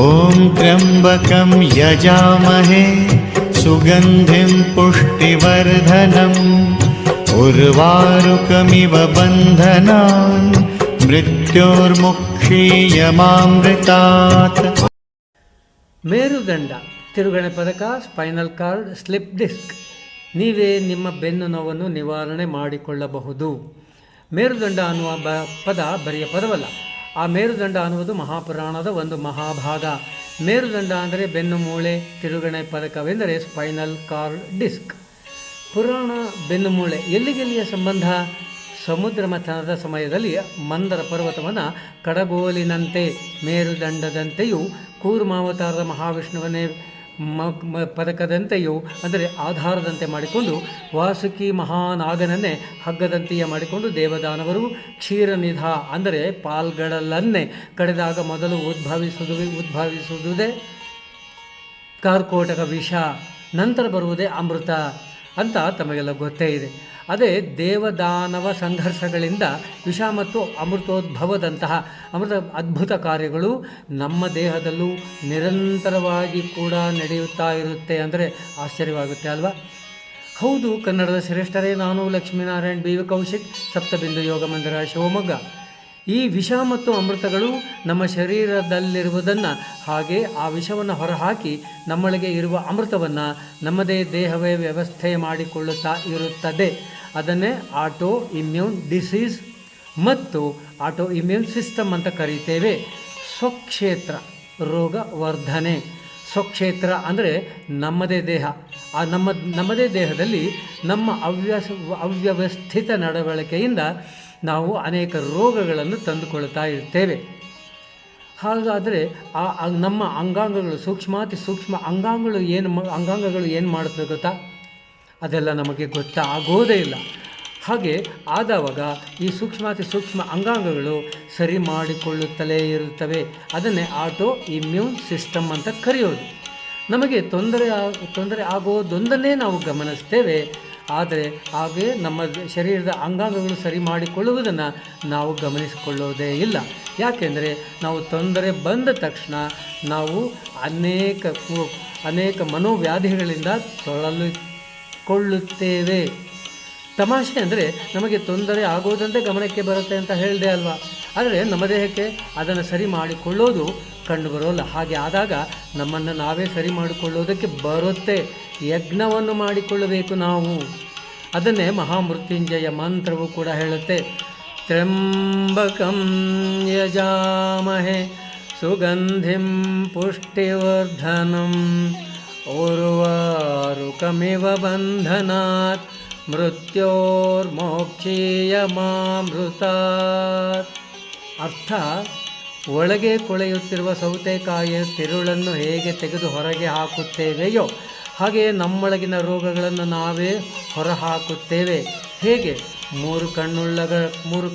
ಓಂ ತ್ರ್ಯಂಬಕಂ ಯಜಾಮಹೇ ಸುಗಂಧಿಂ ಪುಷ್ಟಿವರ್ಧನಂ ಉರ್ವಾರುಕಮಿವ ಬಂಧನಾನ್ ಮೃತ್ಯೋರ್ಮುಕ್ಷೀಯಮಾಮೃತಾತ್. ಮೇರುದಂಡ, ತಿರುಗಣೆ ಪದಕ, spinal cord, slip disc. ನೀವೇ ನಿಮ್ಮ ಬೆನ್ನು ನೋವನ್ನು ನಿವಾರಣೆ ಮಾಡಿಕೊಳ್ಳಬಹುದು. ಮೇರುದಂಡ ಅನ್ನುವ ಪದ ಬರಿಯ ಪದವಲ್ಲ. ಆ ಮೇರುದಂಡ ಅನ್ನುವುದು ಮಹಾಪುರಾಣದ ಒಂದು ಮಹಾಭಾಗ. ಮೇರುದಂಡ ಅಂದರೆ ಬೆನ್ನು ಮೂಳೆ, ತಿರುಗಣೆ ಪದಕವೆಂದರೆ ಸ್ಪೈನಲ್ ಕಾರ್ಡ್ ಡಿಸ್ಕ್. ಪುರಾಣ ಬೆನ್ನು ಮೂಳೆ ಎಲ್ಲಿಗೆಲ್ಲಿಯ ಸಂಬಂಧ? ಸಮುದ್ರ ಮಥನದ ಸಮಯದಲ್ಲಿ ಮಂದರ ಪರ್ವತವನ್ನು ಕಡಗೋಲಿನಂತೆ ಮೇರುದಂಡದಂತೆಯೂ ಕೂರ್ಮಾವತಾರದ ಮಹಾವಿಷ್ಣುವನ್ನೇ ಪದಕದಂತೆಯೂ ಅಂದರೆ ಆಧಾರದಂತೆ ಮಾಡಿಕೊಂಡು ವಾಸುಕಿ ಮಹಾನಾಗನನ್ನೇ ಹಗ್ಗದಂತೆಯೇ ಮಾಡಿಕೊಂಡು ದೇವದಾನವರು ಕ್ಷೀರನಿಧ ಅಂದರೆ ಪಾಲ್ಗಳನ್ನೇ ಕಡಿದಾಗ ಮೊದಲು ಉದ್ಭವಿಸುವುದೇ ಕಾರ್ಕೋಟಕ ವಿಷ, ನಂತರ ಬರುವುದೇ ಅಮೃತ ಅಂತ ತಮಗೆಲ್ಲ ಗೊತ್ತೇ ಇದೆ. ಅದೇ ದೇವದಾನವ ಸಂಘರ್ಷಗಳಿಂದ ವಿಷ ಮತ್ತು ಅಮೃತೋದ್ಭವದಂತಹ ಅದ್ಭುತ ಕಾರ್ಯಗಳು ನಮ್ಮ ದೇಹದಲ್ಲೂ ನಿರಂತರವಾಗಿ ಕೂಡ ನಡೆಯುತ್ತಾ ಇರುತ್ತೆ ಅಂದರೆ ಆಶ್ಚರ್ಯವಾಗುತ್ತೆ ಅಲ್ವಾ? ಹೌದು, ಕನ್ನಡದ ಶ್ರೇಷ್ಠರೇ. ನಾನು ಲಕ್ಷ್ಮೀನಾರಾಯಣ್ ಬಿ ವಿ ಕೌಶಿಕ್, ಸಪ್ತಬಿಂದು ಯೋಗ ಮಂದಿರ, ಶಿವಮೊಗ್ಗ. ಈ ವಿಷ ಮತ್ತು ಅಮೃತಗಳು ನಮ್ಮ ಶರೀರದಲ್ಲಿರುವುದನ್ನು, ಹಾಗೆ ಆ ವಿಷವನ್ನು ಹೊರಹಾಕಿ ನಮ್ಮೊಳಗೆ ಇರುವ ಅಮೃತವನ್ನು ನಮ್ಮದೇ ದೇಹವೇ ವ್ಯವಸ್ಥೆ ಮಾಡಿಕೊಳ್ಳುತ್ತಾ ಇರುತ್ತದೆ. ಅದನ್ನೇ ಆಟೋ ಇಮ್ಯೂನ್ ಡಿಸೀಸ್ ಮತ್ತು ಆಟೋ ಇಮ್ಯೂನ್ ಸಿಸ್ಟಮ್ ಅಂತ ಕರೀತೇವೆ. ಸ್ವಕ್ಷೇತ್ರ ರೋಗ ವರ್ಧನೆ. ಸ್ವಕ್ಷೇತ್ರ ಅಂದರೆ ನಮ್ಮದೇ ದೇಹ. ಆ ನಮ್ಮದೇ ದೇಹದಲ್ಲಿ ನಮ್ಮ ಅವ್ಯವಸ್ಥಿತ ನಡವಳಿಕೆಯಿಂದ ನಾವು ಅನೇಕ ರೋಗಗಳನ್ನು ತಂದುಕೊಳ್ತಾ ಇರ್ತೇವೆ. ಹಾಗಾದರೆ ನಮ್ಮ ಅಂಗಾಂಗಗಳು ಸೂಕ್ಷ್ಮಾತಿ ಸೂಕ್ಷ್ಮ ಅಂಗಾಂಗಗಳು ಏನು ಮಾಡುತ್ತವೆ ಗೊತ್ತಾ? ಅದೆಲ್ಲ ನಮಗೆ ಗೊತ್ತಾಗೋದೇ ಇಲ್ಲ. ಹಾಗೆ ಆದವಾಗ ಈ ಸೂಕ್ಷ್ಮಾತಿ ಸೂಕ್ಷ್ಮ ಅಂಗಾಂಗಗಳು ಸರಿ ಮಾಡಿಕೊಳ್ಳುತ್ತಲೇ ಇರುತ್ತವೆ. ಅದನ್ನೇ ಆಟೋ ಇಮ್ಯೂನ್ ಸಿಸ್ಟಮ್ ಅಂತ ಕರೆಯೋದು. ನಮಗೆ ತೊಂದರೆ ಆಗೋದೊಂದನ್ನೇ ನಾವು ಗಮನಿಸ್ತೇವೆ. ಆದರೆ ಹಾಗೆ ನಮ್ಮ ಶರೀರದ ಅಂಗಾಂಗಗಳು ಸರಿ ಮಾಡಿಕೊಳ್ಳುವುದನ್ನು ನಾವು ಗಮನಿಸಿಕೊಳ್ಳೋದೇ ಇಲ್ಲ. ಯಾಕೆಂದರೆ ನಾವು ತೊಂದರೆ ಬಂದ ತಕ್ಷಣ ನಾವು ಅನೇಕ ಮನೋವ್ಯಾಧಿಗಳಿಂದ ತೊಳಲಿಕೊಳ್ಳುತ್ತೇವೆ. ತಮಾಷೆ ಅಂದರೆ ನಮಗೆ ತೊಂದರೆ ಆಗೋದಂತೆ ಗಮನಕ್ಕೆ ಬರುತ್ತೆ ಅಂತ ಹೇಳಿದೆ ಅಲ್ವಾ? ಆದರೆ ನಮ್ಮ ದೇಹಕ್ಕೆ ಅದನ್ನು ಸರಿ ಮಾಡಿಕೊಳ್ಳೋದು ಕಂಡು ಬರೋಲ್ಲ. ಹಾಗೆ ಆದಾಗ ನಮ್ಮನ್ನು ನಾವೇ ಸರಿ ಮಾಡಿಕೊಳ್ಳೋದಕ್ಕೆ ಬರುತ್ತೆ. ಯಜ್ಞವನ್ನು ಮಾಡಿಕೊಳ್ಳಬೇಕು ನಾವು. ಅದನ್ನೇ ಮಹಾಮೃತ್ಯುಂಜಯ ಮಂತ್ರವು ಕೂಡ ಹೇಳುತ್ತೆ. ತ್ರ್ಯಂಬಕಂ ಯಜಾಮಹೇ ಸುಗಂಧಿಂ ಪುಷ್ಟಿವರ್ಧನಂ ಉರ್ವಾರುಕಮಿವ ಬಂಧನಾತ್ ಮೃತ್ಯೋರ್ಮೋಕ್ಷೀಯಮಾಮೃತಾತ್. ಅರ್ಥ, ಒಳಗೆ ಕೊಳೆಯುತ್ತಿರುವ ಸೌತೆಕಾಯಿಯ ತಿರುಳನ್ನು ಹೇಗೆ ತೆಗೆದು ಹೊರಗೆ ಹಾಕುತ್ತೇವೆಯೋ ಹಾಗೆಯೇ ನಮ್ಮೊಳಗಿನ ರೋಗಗಳನ್ನು ನಾವೇ ಹೊರಹಾಕುತ್ತೇವೆ. ಹೇಗೆ? ಮೂರು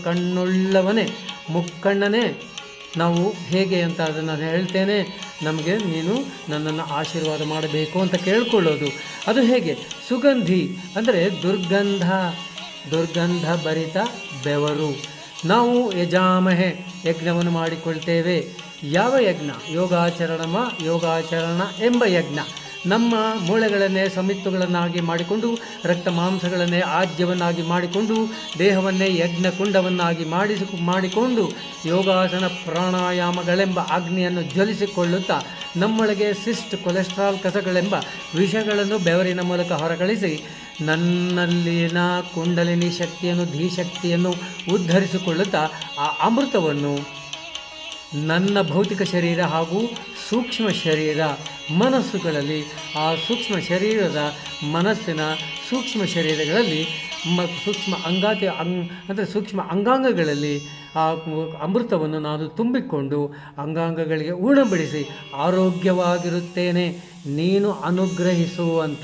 ಕಣ್ಣುಳ್ಳವನೇ ಮುಕ್ಕಣ್ಣನೇ ನಾವು ಹೇಗೆ ಅಂತ ಅದನ್ನು ಹೇಳ್ತೇನೆ. ನಮಗೆ ನೀನು ನನ್ನನ್ನು ಆಶೀರ್ವಾದ ಮಾಡಬೇಕು ಅಂತ ಕೇಳಿಕೊಳ್ಳೋದು. ಅದು ಹೇಗೆ? ಸುಗಂಧಿ ಅಂದರೆ ದುರ್ಗಂಧ ಭರಿತ ಬೆವರು. ನಾವು ಯಜಾಮಹೆ ಯಜ್ಞವನ್ನು ಮಾಡಿಕೊಳ್ತೇವೆ. ಯಾವ ಯಜ್ಞ? ಯೋಗಾಚರಣ ಎಂಬ ಯಜ್ಞ. ನಮ್ಮ ಮೂಳೆಗಳನ್ನೇ ಸಮಿತ್ತುಗಳನ್ನಾಗಿ ಮಾಡಿಕೊಂಡು, ರಕ್ತ ಮಾಂಸಗಳನ್ನೇ ಆಜ್ಯವನ್ನಾಗಿ ಮಾಡಿಕೊಂಡು, ದೇಹವನ್ನೇ ಯಜ್ಞಕುಂಡವನ್ನಾಗಿ ಮಾಡಿಕೊಂಡು ಯೋಗಾಸನ ಪ್ರಾಣಾಯಾಮಗಳೆಂಬ ಅಗ್ನಿಯನ್ನು ಜ್ವಲಿಸಿಕೊಳ್ಳುತ್ತಾ ನಮ್ಮೊಳಗೆ ಸಿಸ್ಟ್, ಕೊಲೆಸ್ಟ್ರಾಲ್, ಕಸಗಳೆಂಬ ವಿಷಗಳನ್ನು ಬೆವರಿನ ಮೂಲಕ ಹೊರಕಳಿಸಿ ನನ್ನಲ್ಲಿನ ಕುಂಡಲಿನಿ ಶಕ್ತಿಯನ್ನು, ಧೀಶಕ್ತಿಯನ್ನು ಉದ್ಧರಿಸಿಕೊಳ್ಳುತ್ತಾ ಆ ಅಮೃತವನ್ನು ನನ್ನ ಭೌತಿಕ ಶರೀರ ಹಾಗೂ ಸೂಕ್ಷ್ಮ ಶರೀರ ಮನಸ್ಸುಗಳಲ್ಲಿ, ಆ ಸೂಕ್ಷ್ಮ ಶರೀರದ ಮನಸ್ಸಿನ ಸೂಕ್ಷ್ಮ ಶರೀರಗಳಲ್ಲಿ ಸೂಕ್ಷ್ಮ ಅಂಗಾಂಗಗಳಲ್ಲಿ ಆ ಅಮೃತವನ್ನು ನಾನು ತುಂಬಿಕೊಂಡು ಅಂಗಾಂಗಗಳಿಗೆ ಉಣಬಡಿಸಿ ಆರೋಗ್ಯವಾಗಿರುತ್ತೇನೆ. ನೀನು ಅನುಗ್ರಹಿಸುವಂತ.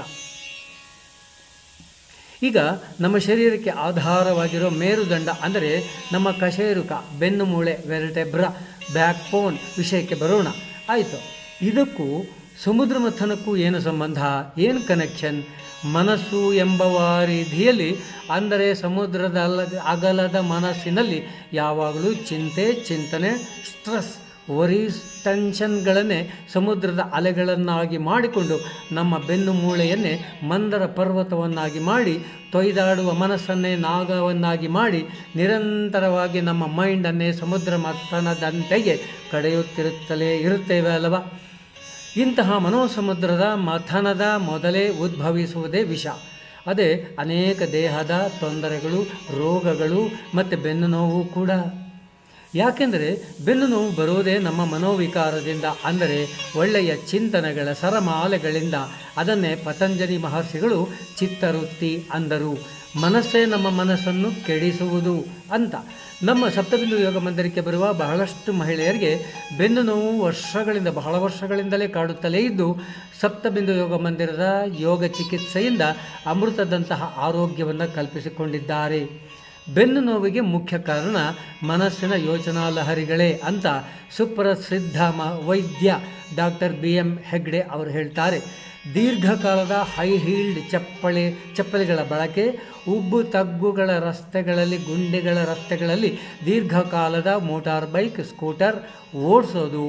ಈಗ ನಮ್ಮ ಶರೀರಕ್ಕೆ ಆಧಾರವಾಗಿರೋ ಮೇರುದಂಡ ಅಂದರೆ ನಮ್ಮ ಕಶೇರುಕ, ಬೆನ್ನು ಮೂಳೆ, ವೆರ್ಟೆಬ್ರಾ, ಬ್ಯಾಕ್ ಬೋನ್ ವಿಷಯಕ್ಕೆ ಬರೋಣ. ಆಯಿತು, ಇದಕ್ಕೂ ಸಮುದ್ರ ಮಥನಕ್ಕೂ ಏನು ಸಂಬಂಧ? ಏನು ಕನೆಕ್ಷನ್? ಮನಸ್ಸು ಎಂಬ ವಾರಿಧಿಯಲ್ಲಿ, ಅಂದರೆ ಸಮುದ್ರದ ಅಗಲದ ಮನಸ್ಸಿನಲ್ಲಿ ಯಾವಾಗಲೂ ಚಿಂತನೆ, ಸ್ಟ್ರೆಸ್ ವರೀಸ್ ಟೆನ್ಷನ್ಗಳನ್ನೇ ಸಮುದ್ರದ ಅಲೆಗಳನ್ನಾಗಿ ಮಾಡಿಕೊಂಡು ನಮ್ಮ ಬೆನ್ನು ಮೂಳೆಯನ್ನೇ ಮಂದರ ಪರ್ವತವನ್ನಾಗಿ ಮಾಡಿ ತೊಯ್ದಾಡುವ ಮನಸ್ಸನ್ನೇ ನಾಗವನ್ನಾಗಿ ಮಾಡಿ ನಿರಂತರವಾಗಿ ನಮ್ಮ ಮೈಂಡನ್ನೇ ಸಮುದ್ರ ಮಥನದಂತೆಯೇ ಕಡೆಯುತ್ತಿರುತ್ತಲೇ ಇರುತ್ತೇವೆ ಅಲ್ಲವಾ? ಇಂತಹ ಮನೋಸಮುದ್ರದ ಮಥನದ ಮೊದಲೇ ಉದ್ಭವಿಸುವುದೇ ವಿಷ. ಅದೇ ಅನೇಕ ದೇಹದ ತೊಂದರೆಗಳು, ರೋಗಗಳು ಮತ್ತು ಬೆನ್ನು ನೋವು ಕೂಡ. ಯಾಕೆಂದರೆ ಬೆನ್ನು ನೋವು ಬರುವುದೇ ನಮ್ಮ ಮನೋವಿಕಾರದಿಂದ, ಅಂದರೆ ಒಳ್ಳೆಯ ಚಿಂತನೆಗಳ ಸರಮಾಲೆಗಳಿಂದ. ಅದನ್ನೇ ಪತಂಜಲಿ ಮಹರ್ಷಿಗಳು ಚಿತ್ತವೃತ್ತಿ ಅಂದರು. ಮನಸ್ಸೇ ನಮ್ಮ ಮನಸ್ಸನ್ನು ಕೆಡಿಸುವುದು ಅಂತ. ನಮ್ಮ ಸಪ್ತಬಿಂದು ಯೋಗ ಮಂದಿರಕ್ಕೆ ಬರುವ ಬಹಳಷ್ಟು ಮಹಿಳೆಯರಿಗೆ ಬೆನ್ನು ನೋವು ಬಹಳ ವರ್ಷಗಳಿಂದಲೇ ಕಾಡುತ್ತಲೇ ಇದ್ದು, ಸಪ್ತಬಿಂದು ಯೋಗ ಮಂದಿರದ ಯೋಗ ಚಿಕಿತ್ಸೆಯಿಂದ ಅಮೃತದಂತಹ ಆರೋಗ್ಯವನ್ನು ಕಲ್ಪಿಸಿಕೊಂಡಿದ್ದಾರೆ. ಬೆನ್ನು ನೋವಿಗೆ ಮುಖ್ಯ ಕಾರಣ ಮನಸ್ಸಿನ ಯೋಚನಾ ಲಹರಿಗಳೇ ಅಂತ ಸುಪ್ರಸಿದ್ಧ ವೈದ್ಯ ಡಾಕ್ಟರ್ BM ಹೆಗ್ಡೆ ಅವರು ಹೇಳ್ತಾರೆ. ದೀರ್ಘಕಾಲದ ಹೈ ಹೀಲ್ಡ್ ಚಪ್ಪಲಿಗಳ ಬಳಕೆ, ಉಬ್ಬು ತಗ್ಗುಗಳ ರಸ್ತೆಗಳಲ್ಲಿ, ಗುಂಡಿಗಳ ರಸ್ತೆಗಳಲ್ಲಿ ದೀರ್ಘಕಾಲದ ಮೋಟಾರ್ ಬೈಕ್, ಸ್ಕೂಟರ್ ಓಡಿಸೋದು,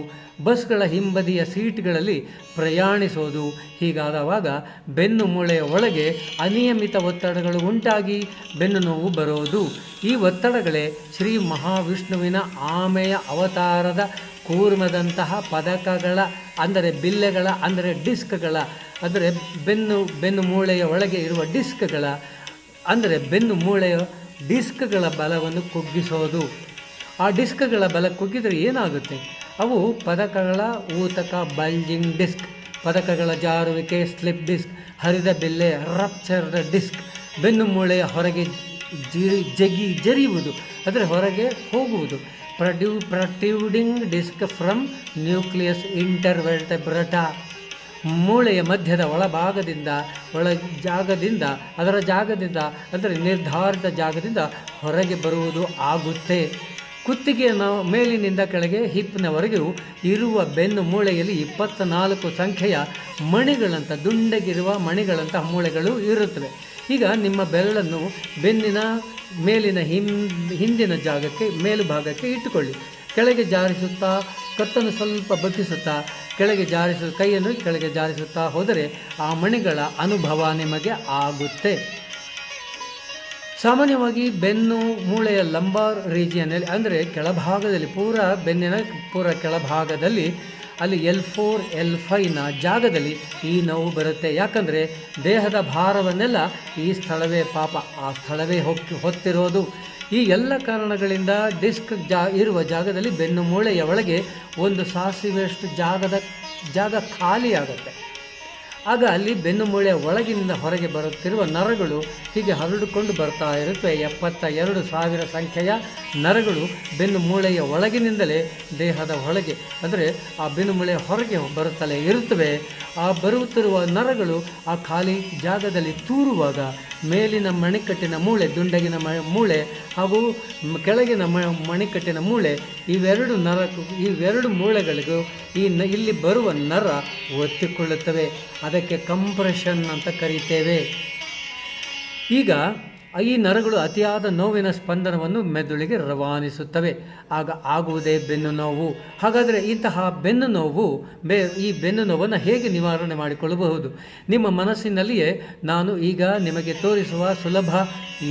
ಬಸ್ಗಳ ಹಿಂಬದಿಯ ಸೀಟ್ಗಳಲ್ಲಿ ಪ್ರಯಾಣಿಸೋದು, ಹೀಗಾದವಾಗ ಬೆನ್ನು ಮೂಳೆಯ ಒಳಗೆ ಅನಿಯಮಿತ ಒತ್ತಡಗಳು ಉಂಟಾಗಿ ಬೆನ್ನು ನೋವು ಬರೋದು. ಈ ಒತ್ತಡಗಳೇ ಶ್ರೀ ಮಹಾವಿಷ್ಣುವಿನ ಆಮೆಯ ಅವತಾರದ ಕೂರ್ಮದಂತಹ ಪದಕಗಳ, ಅಂದರೆ ಬಿಲ್ಲೆಗಳ, ಅಂದರೆ ಡಿಸ್ಕ್ಗಳ, ಅಂದರೆ ಬೆನ್ನು ಮೂಳೆಯ ಒಳಗೆ ಇರುವ ಡಿಸ್ಕ್ಗಳ, ಅಂದರೆ ಬೆನ್ನು ಮೂಳೆಯ ಡಿಸ್ಕ್ಗಳ ಬಲವನ್ನು ಕುಗ್ಗಿಸೋದು. ಆ ಡಿಸ್ಕ್ಗಳ ಬಲ ಕುಗ್ಗಿದರೆ ಏನಾಗುತ್ತೆ? ಅವು ಪದಕಗಳ ಊತಕ, ಬಲ್ಜಿಂಗ್ ಡಿಸ್ಕ್, ಪದಕಗಳ ಜಾರುವಿಕೆ, ಸ್ಲಿಪ್ ಡಿಸ್ಕ್, ಹರಿದ ಬಿಲ್ಲೆ, ರಪ್ಚರ್ಡ್ ಡಿಸ್ಕ್, ಬೆನ್ನು ಮೂಳೆಯ ಹೊರಗೆ ಜರಿಯುವುದು, ಅಂದರೆ ಹೊರಗೆ ಹೋಗುವುದು, ಪ್ರೊಟ್ರೂಡಿಂಗ್ ಡಿಸ್ಕ್ ಫ್ರಮ್ ನ್ಯೂಕ್ಲಿಯಸ್ ಇಂಟರ್ವೆರ್ಟೆಬ್ರಟಾ, ಮೂಳೆಯ ಮಧ್ಯದ ಒಳಭಾಗದಿಂದ ಅದರ ಜಾಗದಿಂದ ಅಂದರೆ ನಿರ್ಧಾರಿತ ಜಾಗದಿಂದ ಹೊರಗೆ ಬರುವುದು ಆಗುತ್ತೆ. ಕುತ್ತಿಗೆಯ ಮೇಲಿನಿಂದ ಕೆಳಗೆ ಹಿಪ್ನವರೆಗೂ ಇರುವ ಬೆನ್ನು ಮೂಳೆಯಲ್ಲಿ 24 ಸಂಖ್ಯೆಯ ಮಣಿಗಳಂಥ, ದುಂಡಗಿರುವ ಮಣಿಗಳಂತಹ ಮೂಳೆಗಳು ಇರುತ್ತವೆ. ಈಗ ನಿಮ್ಮ ಬೆರಳನ್ನು ಬೆನ್ನಿನ ಮೇಲಿನ ಹಿಂದಿನ ಜಾಗಕ್ಕೆ, ಮೇಲುಭಾಗಕ್ಕೆ ಇಟ್ಟುಕೊಳ್ಳಿ. ಕೆಳಗೆ ಜಾರಿಸುತ್ತಾ, ಕತ್ತನ್ನು ಸ್ವಲ್ಪ ಬಗ್ಗಿಸುತ್ತಾ ಕೈಯನ್ನು ಕೆಳಗೆ ಜಾರಿಸುತ್ತಾ ಹೋದರೆ ಆ ಮಣಿಗಳ ಅನುಭವ ನಿಮಗೆ ಆಗುತ್ತೆ. ಸಾಮಾನ್ಯವಾಗಿ ಬೆನ್ನು ಮೂಳೆಯ ಲಂಬಾರ್ ರೀಜಿಯನ್ನಲ್ಲಿ, ಅಂದರೆ ಕೆಳಭಾಗದಲ್ಲಿ, ಬೆನ್ನಿನ ಕೆಳಭಾಗದಲ್ಲಿ, ಅಲ್ಲಿ L4 L5ನ ಜಾಗದಲ್ಲಿ ಈ ನೋವು ಬರುತ್ತೆ. ಯಾಕಂದರೆ ದೇಹದ ಭಾರವನ್ನೆಲ್ಲ ಈ ಸ್ಥಳವೇ ಆ ಸ್ಥಳವೇ ಹೊತ್ತಿರೋದು. ಈ ಎಲ್ಲ ಕಾರಣಗಳಿಂದ ಡಿಸ್ಕ್ ಇರುವ ಜಾಗದಲ್ಲಿ ಬೆನ್ನು ಮೂಳೆಯ ಒಳಗೆ ಒಂದು ಸಾಸಿವೆಯಷ್ಟು ಜಾಗ ಖಾಲಿಯಾಗುತ್ತೆ. ಆಗ ಅಲ್ಲಿ ಬೆನ್ನು ಮೂಳೆಯ ಒಳಗಿನಿಂದ ಹೊರಗೆ ಬರುತ್ತಿರುವ ನರಗಳು ಹೀಗೆ ಹರಡಿಕೊಂಡು ಬರ್ತಾ ಇರುತ್ತವೆ. 72,000 ಸಂಖ್ಯೆಯ ನರಗಳು ಬೆನ್ನು ಮೂಳೆಯ ಒಳಗಿನಿಂದಲೇ ದೇಹದ ಒಳಗೆ, ಅಂದರೆ ಆ ಬೆನ್ನು ಮೂಳೆಯ ಹೊರಗೆ ಬರುತ್ತಲೇ ಇರುತ್ತವೆ. ಆ ಬರುತ್ತಿರುವ ನರಗಳು ಆ ಖಾಲಿ ಜಾಗದಲ್ಲಿ ತೂರುವಾಗ ಮೇಲಿನ ಮಣಿಕಟ್ಟಿನ ಮೂಳೆ, ದುಂಡಗಿನ ಮೂಳೆ ಹಾಗೂ ಕೆಳಗಿನ ಮಣಿಕಟ್ಟಿನ ಮೂಳೆ, ಇವೆರಡು ಮೂಳೆಗಳಿಗೂ ಇಲ್ಲಿ ಬರುವ ನರ ಒತ್ತಿಕೊಳ್ಳುತ್ತವೆ. ಅದಕ್ಕೆ ಕಂಪ್ರೆಷನ್ ಅಂತ ಕರೀತೇವೆ. ಈಗ ಈ ನರಗಳು ಅತಿಯಾದ ನೋವಿನ ಸ್ಪಂದನವನ್ನು ಮೆದುಳಿಗೆ ರವಾನಿಸುತ್ತವೆ. ಆಗ ಆಗುವುದೇ ಬೆನ್ನು ನೋವು. ಹಾಗಾದರೆ ಇಂತಹ ಬೆನ್ನು ನೋವು, ಈ ಬೆನ್ನು ನೋವನ್ನು ಹೇಗೆ ನಿವಾರಣೆ ಮಾಡಿಕೊಳ್ಳಬಹುದು? ನಿಮ್ಮ ಮನಸ್ಸಿನಲ್ಲಿಯೇ ನಾನು ಈಗ ನಿಮಗೆ ತೋರಿಸುವ ಸುಲಭ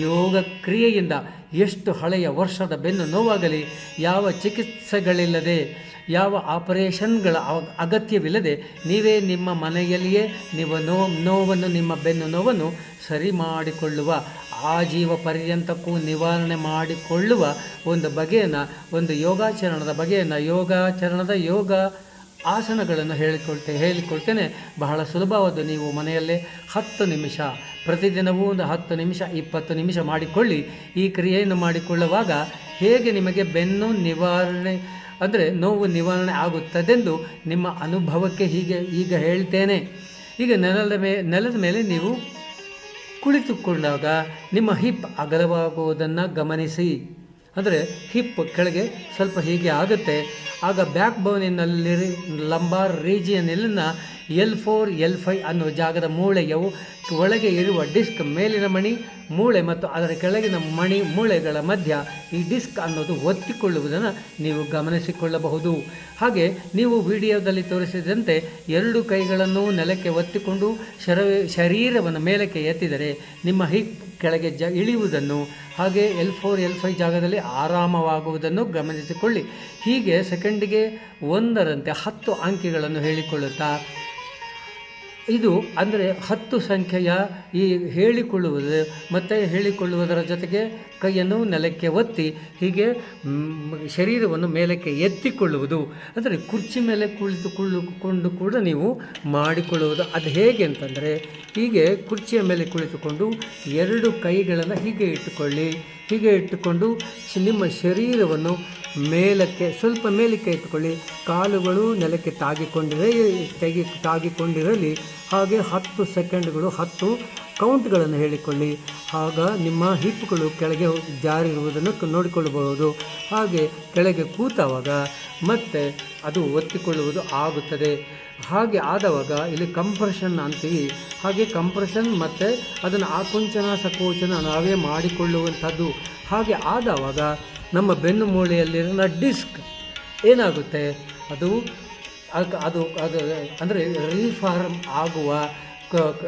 ಯೋಗ ಕ್ರಿಯೆಯಿಂದ ಎಷ್ಟು ಹಳೆಯ ವರ್ಷದ ಬೆನ್ನು ನೋವಾಗಲಿ, ಯಾವ ಚಿಕಿತ್ಸೆಗಳಿಲ್ಲದೆ, ಯಾವ ಆಪರೇಷನ್ಗಳ ಅಗತ್ಯವಿಲ್ಲದೆ ನೀವೇ ನಿಮ್ಮ ಮನೆಯಲ್ಲಿಯೇ ನಿಮ್ಮ ಬೆನ್ನು ನೋವನ್ನು ಸರಿ ಮಾಡಿಕೊಳ್ಳುವ, ಆಜೀವ ಪರ್ಯಂತಕ್ಕೂ ನಿವಾರಣೆ ಮಾಡಿಕೊಳ್ಳುವ ಒಂದು ಯೋಗಾಚರಣದ ಯೋಗ ಆಸನಗಳನ್ನು ಹೇಳಿಕೊಳ್ತೇನೆ. ಬಹಳ ಸುಲಭವಾದ. ನೀವು ಮನೆಯಲ್ಲೇ 10 ನಿಮಿಷ, ಪ್ರತಿದಿನವೂ ಒಂದು 10 ನಿಮಿಷ 20 ನಿಮಿಷ ಮಾಡಿಕೊಳ್ಳಿ. ಈ ಕ್ರಿಯೆಯನ್ನು ಮಾಡಿಕೊಳ್ಳುವಾಗ ಹೇಗೆ ನಿಮಗೆ ಬೆನ್ನು ನಿವಾರಣೆ, ಅಂದರೆ ನೋವು ನಿವಾರಣೆ ಆಗುತ್ತದೆಂದು ನಿಮ್ಮ ಅನುಭವಕ್ಕೆ ಈಗ ಹೇಳ್ತೇನೆ. ಈಗ ನೆಲದ ಮೇಲೆ ನೀವು ಕುಳಿತುಕೊಂಡಾಗ ನಿಮ್ಮ ಹಿಪ್ ಅಗಲವಾಗುವುದನ್ನು ಗಮನಿಸಿ. ಅಂದರೆ ಹಿಪ್ ಕೆಳಗೆ ಸ್ವಲ್ಪ ಹೀಗೆ ಆಗುತ್ತೆ. ಆಗ ಬ್ಯಾಕ್ ಬೋನಿನಲ್ಲಿ ಲಂಬಾರ್ ರೀಜಿಯನ್ನಿನ L4 L5 ಅನ್ನುವ ಜಾಗದ ಮೂಳೆಯವು ಒಳಗೆ ಇರುವ ಡಿಸ್ಕ್ ಮೇಲಿನ ಮಣಿ ಮೂಳೆ ಮತ್ತು ಅದರ ಕೆಳಗಿನ ಮಣಿ ಮೂಳೆಗಳ ಮಧ್ಯ ಈ ಡಿಸ್ಕ್ ಅನ್ನೋದು ಒತ್ತಿಕೊಳ್ಳುವುದನ್ನು ನೀವು ಗಮನಿಸಿಕೊಳ್ಳಬಹುದು. ಹಾಗೆ ನೀವು ವಿಡಿಯೋದಲ್ಲಿ ತೋರಿಸಿದಂತೆ 2 ಕೈಗಳನ್ನು ನೆಲಕ್ಕೆ ಒತ್ತಿಕೊಂಡು ಶರೀರವನ್ನು ಮೇಲಕ್ಕೆ ಎತ್ತಿದರೆ ನಿಮ್ಮ ಹಿಪ್ ಕೆಳಗೆ ಇಳಿಯುವುದನ್ನು, ಹಾಗೆ L4 L5 ಜಾಗದಲ್ಲಿ ಆರಾಮವಾಗುವುದನ್ನು ಗಮನಿಸಿಕೊಳ್ಳಿ. ಹೀಗೆ ಸೆಕೆಂಡಿಗೆ 1ರಂತೆ 10 ಅಂಕಿಗಳನ್ನು ಹೇಳಿಕೊಳ್ಳುತ್ತಾ, ಇದು ಅಂದರೆ 10 ಸಂಖ್ಯೆಯ ಈ ಹೇಳಿಕೊಳ್ಳುವುದು ಮತ್ತು ಹೇಳಿಕೊಳ್ಳುವುದರ ಜೊತೆಗೆ ಕೈಯನ್ನು ನೆಲಕ್ಕೆ ಒತ್ತಿ ಹೀಗೆ ಶರೀರವನ್ನು ಮೇಲಕ್ಕೆ ಎತ್ತಿಕೊಳ್ಳುವುದು, ಅಂದರೆ ಕುರ್ಚಿ ಮೇಲೆ ಕುಳಿತುಕೊಳ್ಳುಕೊಂಡು ಕೂಡ ನೀವು ಮಾಡಿಕೊಳ್ಳುವುದು. ಅದು ಹೇಗೆ ಅಂತಂದರೆ, ಹೀಗೆ ಕುರ್ಚಿಯ ಮೇಲೆ ಕುಳಿತುಕೊಂಡು 2 ಕೈಗಳನ್ನು ಹೀಗೆ ಇಟ್ಟುಕೊಳ್ಳಿ. ಹೀಗೆ ಇಟ್ಟುಕೊಂಡು ನಿಮ್ಮ ಶರೀರವನ್ನು ಮೇಲಕ್ಕೆ ಸ್ವಲ್ಪ ಮೇಲಕ್ಕೆ ಇಟ್ಟುಕೊಳ್ಳಿ. ಕಾಲುಗಳು ನೆಲಕ್ಕೆ ತಾಗಿಕೊಂಡಿರಲಿ. ಹಾಗೆ 10 ಸೆಕೆಂಡ್ಗಳು 10 ಕೌಂಟ್ಗಳನ್ನು ಹೇಳಿಕೊಳ್ಳಿ. ಆಗ ನಿಮ್ಮ ಹಿಪ್ಗಳು ಕೆಳಗೆ ಜಾರಿರುವುದನ್ನು ನೋಡಿಕೊಳ್ಳಬಹುದು. ಹಾಗೆ ಕೆಳಗೆ ಕೂತವಾಗ ಮತ್ತೆ ಅದು ಒತ್ತಿಕೊಳ್ಳುವುದು ಆಗುತ್ತದೆ. ಹಾಗೆ ಆದವಾಗ ಇಲ್ಲಿ ಕಂಪ್ರೆಷನ್ ಅಂತೀವಿ. ಹಾಗೆ ಕಂಪ್ರೆಷನ್ ಮತ್ತು ಅದನ್ನು ಆಕುಂಚನ ಸಕೋಚನ ನಾವೇ ಮಾಡಿಕೊಳ್ಳುವಂಥದ್ದು. ಹಾಗೆ ಆದವಾಗ ನಮ್ಮ ಬೆನ್ನು ಮೂಳೆಯಲ್ಲಿರೋ ಡಿಸ್ಕ್ ಏನಾಗುತ್ತೆ, ಅದು ಅಂದರೆ ರೀಫಾರ್ಮ್ ಆಗುವ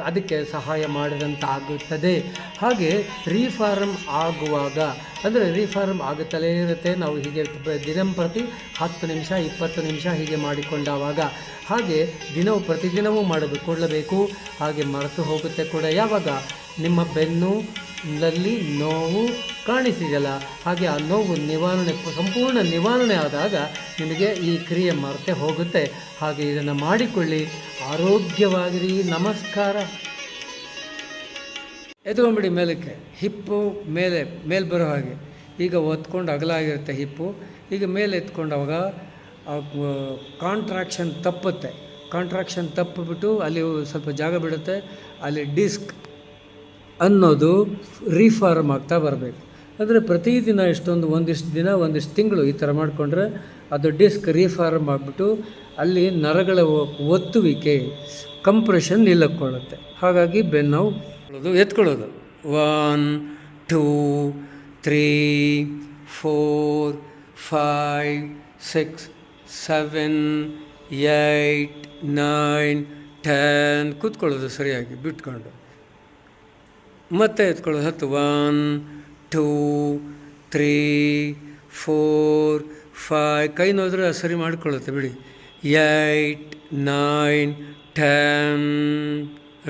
ಅದಕ್ಕೆ ಸಹಾಯ ಮಾಡಿದಂತಾಗುತ್ತದೆ. ಹಾಗೆ ರೀಫಾರ್ಮ್ ಆಗುವಾಗ ಅಂದರೆ ರೀಫಾರ್ಮ್ ಆಗುತ್ತಲೇ ಇರುತ್ತೆ. ನಾವು ಹೀಗೆ ದಿನಂಪ್ರತಿ 10 ನಿಮಿಷ 20 ನಿಮಿಷ ಹೀಗೆ ಮಾಡಿಕೊಂಡಾಗ, ಹಾಗೆ ಪ್ರತಿದಿನವೂ ಮಾಡಿಕೊಳ್ಳಬೇಕು. ಹಾಗೆ ಮರೆತು ಹೋಗುತ್ತೆ ಕೂಡ. ಯಾವಾಗ ನಿಮ್ಮ ಬೆನ್ನಲ್ಲಿ ನೋವು ಕಾಣಿಸಿದೆಯಲ್ಲ, ಹಾಗೆ ಆ ನೋವು ಸಂಪೂರ್ಣ ನಿವಾರಣೆ ಆದಾಗ ನಿಮಗೆ ಈ ಕ್ರಿಯೆ ಮರೆತೇ ಹೋಗುತ್ತೆ. ಹಾಗೆ ಇದನ್ನು ಮಾಡಿಕೊಳ್ಳಿ. ಆರೋಗ್ಯವಾಗಿರಿ. ನಮಸ್ಕಾರ. ಎತ್ಕೊಂಡ್ಬಿಡಿ ಮೇಲಕ್ಕೆ. ಹಿಪ್ಪು ಮೇಲೆ ಬರೋ ಹಾಗೆ ಈಗ ಒತ್ಕೊಂಡು ಅಗಲಾಗಿರುತ್ತೆ ಹಿಪ್ಪು. ಈಗ ಮೇಲೆ ಎತ್ಕೊಂಡಾಗ ಕಾಂಟ್ರಾಕ್ಷನ್ ತಪ್ಪುತ್ತೆ. ಕಾಂಟ್ರಾಕ್ಷನ್ ತಪ್ಪಿಬಿಟ್ಟು ಅಲ್ಲಿ ಸ್ವಲ್ಪ ಜಾಗ ಬಿಡುತ್ತೆ. ಅಲ್ಲಿ ಡಿಸ್ಕ್ ಅನ್ನೋದು ರೀಫಾರ್ಮ್ ಆಗ್ತಾ ಬರಬೇಕು. ಅಂದರೆ ಪ್ರತಿದಿನ ಒಂದಿಷ್ಟು ದಿನ ಒಂದಿಷ್ಟು ತಿಂಗಳು ಈ ಥರ ಮಾಡಿಕೊಂಡ್ರೆ ಅದು ಡಿಸ್ಕ್ ರೀಫಾರ್ಮ್ ಆಗಿಬಿಟ್ಟು ಅಲ್ಲಿ ನರಗಳ ಒತ್ತುವಿಕೆ ಕಂಪ್ರೆಷನ್ ನಿಲ್ಲಕ್ಕೊಳ್ಳುತ್ತೆ. ಹಾಗಾಗಿ ಬೆನ್ನೋವು ಎತ್ಕೊಳ್ಳೋದು 1 2 3 4 5 6 7 8 9 10 ಕೂತ್ಕೊಳ್ಳೋದು ಸರಿಯಾಗಿ ಬಿಟ್ಕೊಂಡು ಮತ್ತೆ ಎತ್ಕೊಳ್ಳೋದು 10 1 2 3 4 5 ಕೈ ನೋಡಿದ್ರೆ ಸರಿ ಮಾಡಿಕೊಳ್ಳುತ್ತೆ ಬಿಡಿ. 8 9 10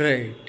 ರೈಟ್.